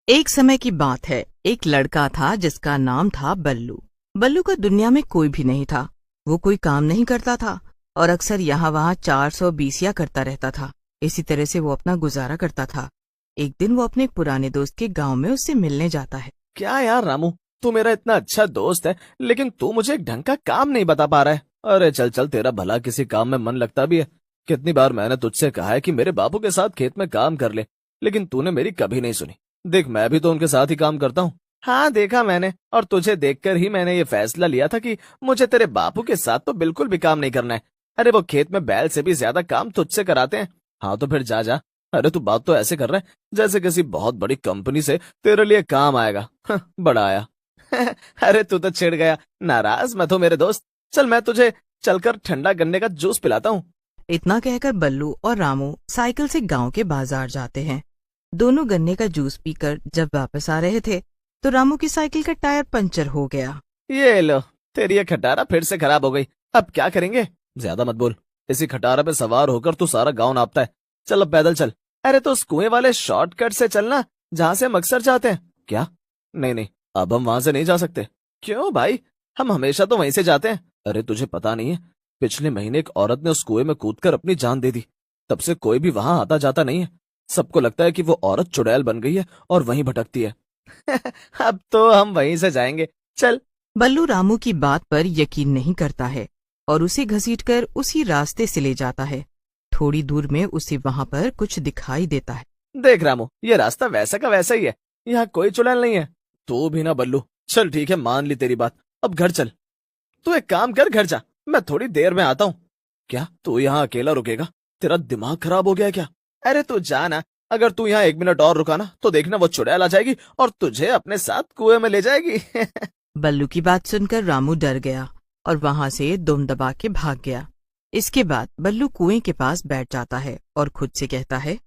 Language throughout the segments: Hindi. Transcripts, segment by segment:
एक समय की बात है। एक लड़का था जिसका नाम था बल्लू। बल्लू का दुनिया में कोई भी नहीं था। वो कोई काम नहीं करता था और अक्सर यहाँ वहाँ 420 करता रहता था। इसी तरह से वो अपना गुजारा करता था। एक दिन वो अपने एक पुराने दोस्त के गांव में उससे मिलने जाता है। क्या यार रामू, तू मेरा इतना अच्छा दोस्त है, लेकिन तू मुझे एक ढंग का काम नहीं बता पा रहा है। अरे चल चल, तेरा भला किसी काम में मन लगता भी है। कितनी बार मैंने तुझसे कहा है कि मेरे बापू के साथ खेत में काम कर ले, लेकिन तूने मेरी कभी नहीं सुनी। देख, मैं भी तो उनके साथ ही काम करता हूँ। हाँ, देखा मैंने, और तुझे देखकर ही मैंने ये फैसला लिया था कि मुझे तेरे बापू के साथ तो बिल्कुल भी काम नहीं करना है। अरे वो खेत में बैल से भी ज्यादा काम तुझसे कराते हैं। हाँ तो फिर जा जा। अरे तू बात तो ऐसे कर रहा है जैसे किसी बहुत बड़ी कंपनी से तेरे लिए काम आएगा। बड़ा आया। अरे तू तो चिढ़ गया। नाराज मत हो मेरे दोस्त। चल मैं तुझे चलकर ठंडा गन्ने का जूस पिलाता हूँ। इतना कहकर बल्लू और रामू साइकिल से गांव के बाजार जाते हैं। दोनों गन्ने का जूस पीकर जब वापस आ रहे थे तो रामू की साइकिल का टायर पंचर हो गया। ये लो, तेरी ये खटारा फिर से खराब हो गई। अब क्या करेंगे? ज्यादा मत बोल। इसी खटारा पे सवार होकर तू सारा गांव नापता है। चल अब पैदल चल। अरे तो उस कुएं वाले शॉर्टकट से चलना, जहाँ से हम अक्सर जाते हैं। क्या? नहीं नहीं, अब हम वहां से नहीं जा सकते। क्यों भाई? हम हमेशा तो वहीं से जाते हैं। अरे तुझे पता नहीं है, पिछले महीने एक औरत ने उस कुएं में कूदकर अपनी जान दे दी। तब से कोई भी वहां आता जाता नहीं है। सबको लगता है कि वो औरत चुड़ैल बन गई है और वहीं भटकती है। अब तो हम वहीं से जाएंगे। चल। बल्लू रामू की बात पर यकीन नहीं करता है और उसे घसीटकर उसी रास्ते से ले जाता है। थोड़ी दूर में उसे वहां पर कुछ दिखाई देता है। देख रामू, ये रास्ता वैसा का वैसा ही है। यहाँ कोई चुड़ैल नहीं है। तू भी ना बल्लू। चल ठीक है, मान ली तेरी बात। अब घर चल। तू एक काम कर, घर जा, मैं थोड़ी देर में आता हूँ। क्या तू यहाँ अकेला रुकेगा? तेरा दिमाग खराब हो गया है क्या? अरे तू जा ना। अगर तू यहाँ 1 मिनट और रुका ना तो देखना वो चुड़ैल आ जाएगी और तुझे अपने साथ कुएं में ले जाएगी। बल्लू की बात सुनकर रामू डर गया और वहां से दुम दबा के भाग गया। इसके बाद बल्लू कुएं के पास बैठ जाता है और खुद से कहता है,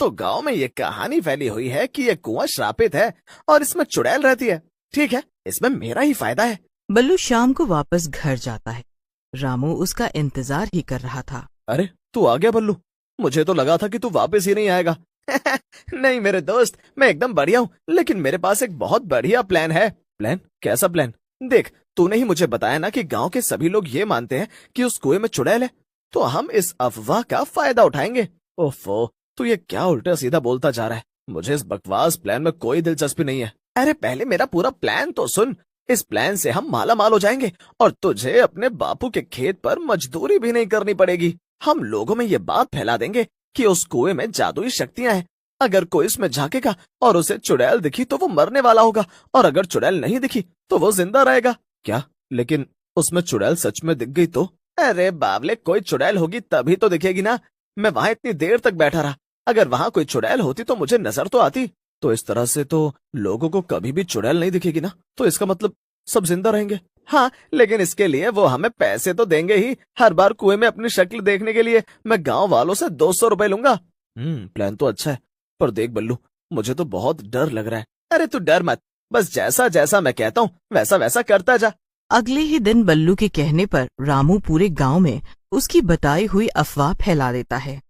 तो गांव में ये कहानी फैली हुई है कि ये कुआं श्रापित है और इसमें चुड़ैल रहती है। ठीक है, इसमें मेरा ही फायदा है। बल्लू शाम को वापस घर जाता है। रामू उसका इंतजार ही कर रहा था। अरे तू आ गया बल्लू? मुझे तो लगा था कि तू वापस ही नहीं आएगा। नहीं मेरे दोस्त, मैं एकदम बढ़िया हूँ, लेकिन मेरे पास एक बहुत बढ़िया प्लान है। प्लान? कैसा प्लान? देख, तूने ही मुझे बताया ना कि गांव के सभी लोग ये मानते हैं कि उस कुएं में चुड़ैल है, तो हम इस अफवाह का फायदा उठाएंगे। ओफो, तू ये क्या उल्टा सीधा बोलता जा रहा है? मुझे इस बकवास प्लान में कोई दिलचस्पी नहीं है। अरे पहले मेरा पूरा प्लान तो सुन। इस प्लान से हम माला माल हो जाएंगे और तुझे अपने बापू के खेत पर मजदूरी भी नहीं करनी पड़ेगी। हम लोगों में ये बात फैला देंगे कि उस कुएं में जादुई शक्तियां हैं। अगर कोई इसमें झांकेगा और उसे चुड़ैल दिखी तो वो मरने वाला होगा, और अगर चुड़ैल नहीं दिखी तो वो जिंदा रहेगा। क्या? लेकिन उसमें चुड़ैल सच में दिख गई तो? अरे बावले, कोई चुड़ैल होगी तभी तो दिखेगी ना। मैं वहां इतनी देर तक बैठा रहा। अगर वहां कोई चुड़ैल होती तो मुझे नजर तो आती। तो इस तरह से तो लोगों को कभी भी चुड़ैल नहीं दिखेगी ना, तो इसका मतलब सब जिंदा रहेंगे। हाँ, लेकिन इसके लिए वो हमें पैसे तो देंगे ही। हर बार कुएं में अपनी शक्ल देखने के लिए मैं गांव वालों से 200 रुपए लूंगा। प्लान तो अच्छा है, पर देख बल्लू, मुझे तो बहुत डर लग रहा है। अरे तू डर मत, बस जैसा जैसा मैं कहता हूँ वैसा वैसा करता जा। अगले ही दिन बल्लू के कहने पर रामू पूरे गांव में उसकी बताई हुई अफवाह फैला देता है।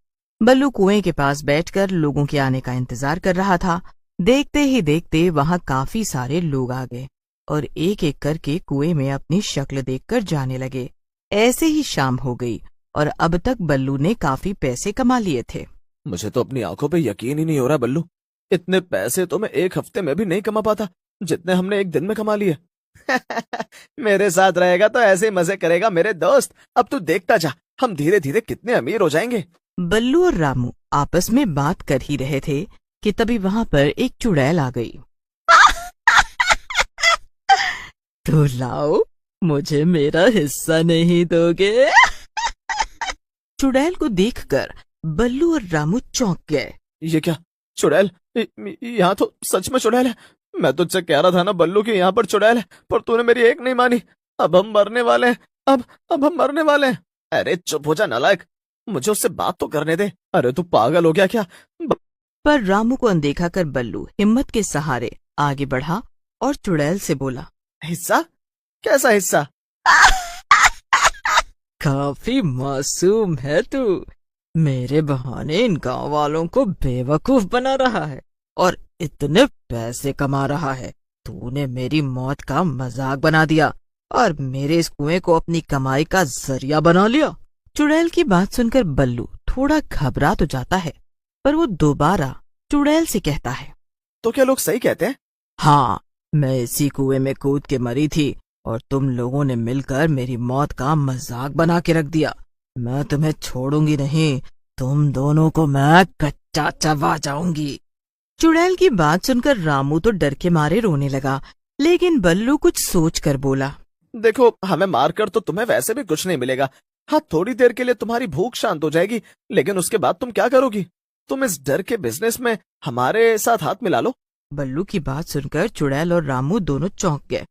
बल्लू कुएं के पास बैठकर लोगों के आने का इंतजार कर रहा था। देखते ही देखते वहां काफी सारे लोग आ गए और एक एक करके कुएं में अपनी शक्ल देखकर जाने लगे। ऐसे ही शाम हो गई और अब तक बल्लू ने काफी पैसे कमा लिए थे। मुझे तो अपनी आंखों पे यकीन ही नहीं हो रहा बल्लू। इतने पैसे तो मैं एक हफ्ते में भी नहीं कमा पाता जितने हमने एक दिन में कमा लिए। मेरे साथ रहेगा तो ऐसे ही मजे करेगा मेरे दोस्त। अब तू देखता जा, हम धीरे धीरे कितने अमीर हो जाएंगे। बल्लू और रामू आपस में बात कर ही रहे थे कि तभी वहां पर एक चुड़ैल आ गई। तो लाओ, मुझे मेरा हिस्सा नहीं दोगे? चुड़ैल को देखकर बल्लू और रामू चौंक गए। ये क्या? चुड़ैल? यहाँ तो सच में चुड़ैल है। मैं तुझसे कह रहा था ना बल्लू कि यहाँ पर चुड़ैल है, पर तूने मेरी एक नहीं मानी। अब हम मरने वाले हैं। अब हम मरने वाले हैं। अरे चुप हो जा नालायक, मुझे उससे बात तो करने दे। अरे तू पागल हो गया क्या? पर रामू को अनदेखा कर बल्लू हिम्मत के सहारे आगे बढ़ा और चुड़ैल से बोला, हिस्सा? कैसा हिस्सा? काफी मासूम है तू। मेरे बहाने इन गांव वालों को बेवकूफ बना रहा है और इतने पैसे कमा रहा है, तूने मेरी मौत का मजाक बना दिया और मेरे इस कुएं को अपनी कमाई का जरिया बना लिया। चुड़ैल की बात सुनकर बल्लू थोड़ा घबरा तो जाता है, पर वो दोबारा चुड़ैल से कहता है, तो क्या लोग सही कहते हैं? हाँ, मैं इसी कुएं में कूद के मरी थी और तुम लोगों ने मिलकर मेरी मौत का मजाक बना के रख दिया। मैं तुम्हें छोड़ूंगी नहीं, तुम दोनों को मैं कच्चा चबा जाऊंगी। चुड़ैल की बात सुनकर रामू तो डर के मारे रोने लगा, लेकिन बल्लू कुछ सोच कर बोला, देखो, हमें मारकर तो तुम्हें वैसे भी कुछ नहीं मिलेगा। हाँ, थोड़ी देर के लिए तुम्हारी भूख शांत हो जाएगी, लेकिन उसके बाद तुम क्या करोगी? तुम इस डर के बिजनेस में हमारे साथ हाथ मिला लो। बल्लू की बात सुनकर चुड़ैल और रामू दोनों चौंक गए।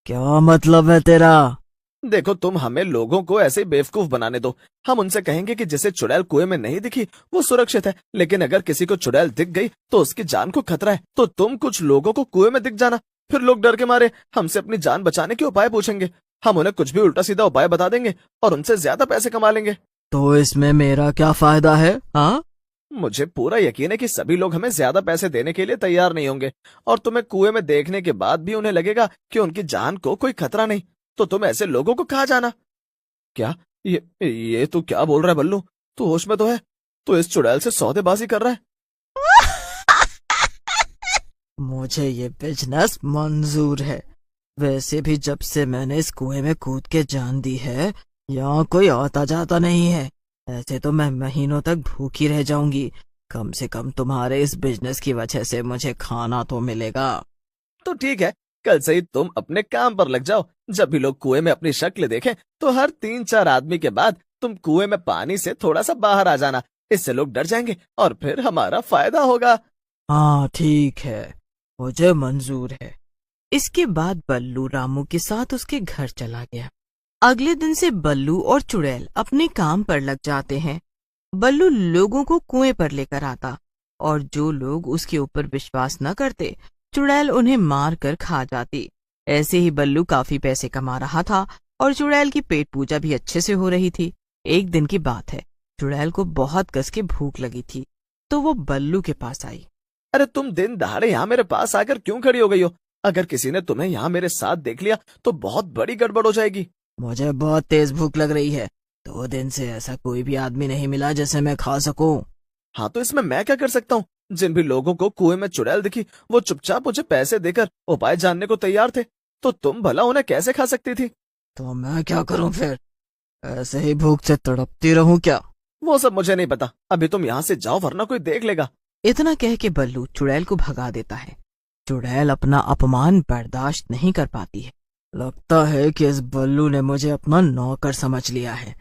क्या मतलब है तेरा? देखो, तुम हमें लोगों को ऐसे ही बेवकूफ बनाने दो। हम उनसे कहेंगे कि जिसे चुड़ैल कुएं में नहीं दिखी वो सुरक्षित है, लेकिन अगर किसी को चुड़ैल दिख गई तो उसकी जान को खतरा है। तो तुम कुछ लोगों को कुएं में दिख जाना, फिर लोग डर के मारे हमसे अपनी जान बचाने के उपाय पूछेंगे। हम उन्हें कुछ भी उल्टा सीधा उपाय बता देंगे और उनसे ज्यादा पैसे कमा लेंगे। तो इसमें मेरा क्या फायदा है? हाँ, मुझे पूरा यकीन है कि सभी लोग हमें ज्यादा पैसे देने के लिए तैयार नहीं होंगे, और तुम्हें कुएं में देखने के बाद भी उन्हें लगेगा कि उनकी जान को कोई खतरा नहीं। तो तुम ऐसे लोगों को कहाँ जाना? क्या ये तू क्या बोल रहा है बल्लू? तू होश में तो है? तू इस चुड़ैल से सौदेबाजी कर रहा है? मुझे ये बिजनेस मंजूर है। वैसे भी जब से मैंने इस कुएं में कूद के जान दी है, यहाँ कोई आता जाता नहीं है। ऐसे तो मैं महीनों तक भूखी रह जाऊंगी। कम से कम तुम्हारे इस बिजनेस की वजह से मुझे खाना तो मिलेगा। तो ठीक है, कल से ही तुम अपने काम पर लग जाओ। जब भी लोग कुएं में अपनी शक्ल देखें तो हर 3-4 आदमी के बाद तुम कुएं में पानी से थोड़ा सा बाहर आ जाना। इससे लोग डर जाएंगे और फिर हमारा फायदा होगा। हाँ ठीक है, मुझे मंजूर है। इसके बाद बल्लू रामू के साथ उसके घर चला गया। अगले दिन से बल्लू और चुड़ैल अपने काम पर लग जाते हैं। बल्लू लोगों को कुएं पर लेकर आता और जो लोग उसके ऊपर विश्वास न करते, चुड़ैल उन्हें मार कर खा जाती। ऐसे ही बल्लू काफी पैसे कमा रहा था और चुड़ैल की पेट पूजा भी अच्छे से हो रही थी। एक दिन की बात है, चुड़ैल को बहुत कस के भूख लगी थी, तो वो बल्लू के पास आई। अरे, तुम दिन दहाड़े यहाँ मेरे पास आकर क्यों खड़ी हो गई हो? अगर किसी ने तुम्हें यहाँ मेरे साथ देख लिया तो बहुत बड़ी गड़बड़ हो जाएगी। मुझे बहुत तेज भूख लग रही है। 2 दिन से ऐसा कोई भी आदमी नहीं मिला जिसे मैं खा सकूं। हाँ, तो इसमें मैं क्या कर सकता हूँ? जिन भी लोगों को कुएं में चुड़ैल दिखी वो चुपचाप मुझे पैसे देकर उपाय जानने को तैयार थे, तो तुम भला उन्हें कैसे खा सकती थी? तो मैं क्या करूं फिर? ऐसे ही भूख से तड़पती रहूं क्या? वो सब मुझे नहीं पता। अभी तुम यहाँ से जाओ वरना कोई देख लेगा। इतना कह के बल्लू चुड़ैल को भगा देता है। चुड़ैल अपना अपमान बर्दाश्त नहीं कर पाती है। लगता है कि इस बल्लू ने मुझे अपना नौकर समझ लिया है।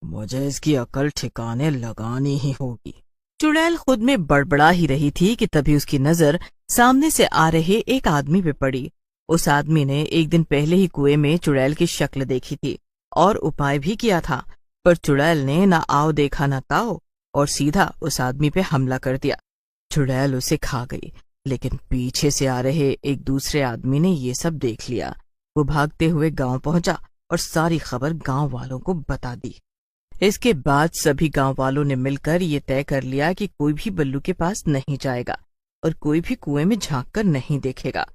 मुझे इसकी अकल ठिकाने लगानी ही होगी। चुड़ैल खुद में बड़बड़ा ही रही थी कि तभी उसकी नजर सामने से आ रहे एक आदमी पे पड़ी। उस आदमी ने एक दिन पहले ही कुएं में चुड़ैल की शक्ल देखी थी और उपाय भी किया था, पर चुड़ैल ने ना आओ देखा ना ताओ और सीधा उस आदमी पे हमला कर दिया। चुड़ैल उसे खा गई, लेकिन पीछे से आ रहे एक दूसरे आदमी ने ये सब देख लिया। वो भागते हुए गांव पहुंचा और सारी खबर गांव वालों को बता दी। इसके बाद सभी गांव वालों ने मिलकर ये तय कर लिया कि कोई भी बल्लू के पास नहीं जाएगा और कोई भी कुएं में झांक कर नहीं देखेगा।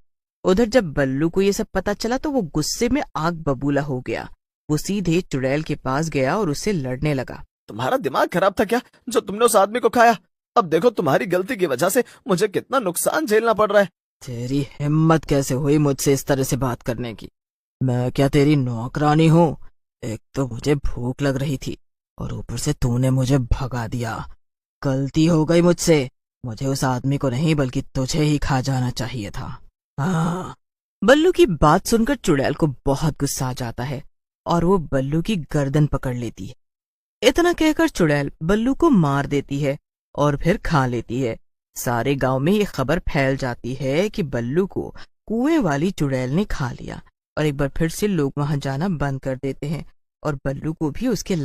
उधर जब बल्लू को ये सब पता चला तो वो गुस्से में आग बबूला हो गया। वो सीधे चुड़ैल के पास गया और उससे लड़ने लगा। तुम्हारा दिमाग खराब था क्या जो तुमने उस आदमी को खाया? अब देखो, तुम्हारी गलती की वजह से मुझे कितना नुकसान झेलना पड़ रहा है। तेरी हिम्मत कैसे हुई मुझसे इस तरह से बात करने की? मैं क्या तेरी नौकरानी हूँ? एक तो मुझे भूख लग रही थी और ऊपर से तूने मुझे भगा दिया। गलती हो गई मुझसे। मुझे उस आदमी को नहीं बल्कि तुझे ही खा जाना चाहिए था। हाँ। बल्लू की बात सुनकर चुड़ैल को बहुत गुस्सा आ जाता है और वो बल्लू की गर्दन पकड़ लेती है। इतना कहकर चुड़ैल बल्लू को मार देती है और फिर खा लेती है। सारे गांव में ये खबर फैल जाती है कि बल्लू को कुएं वाली चुड़ैल ने खा लिया और एक बार फिर से लोग वहां जाना बंद कर देते हैं और बल्लू को भी उसके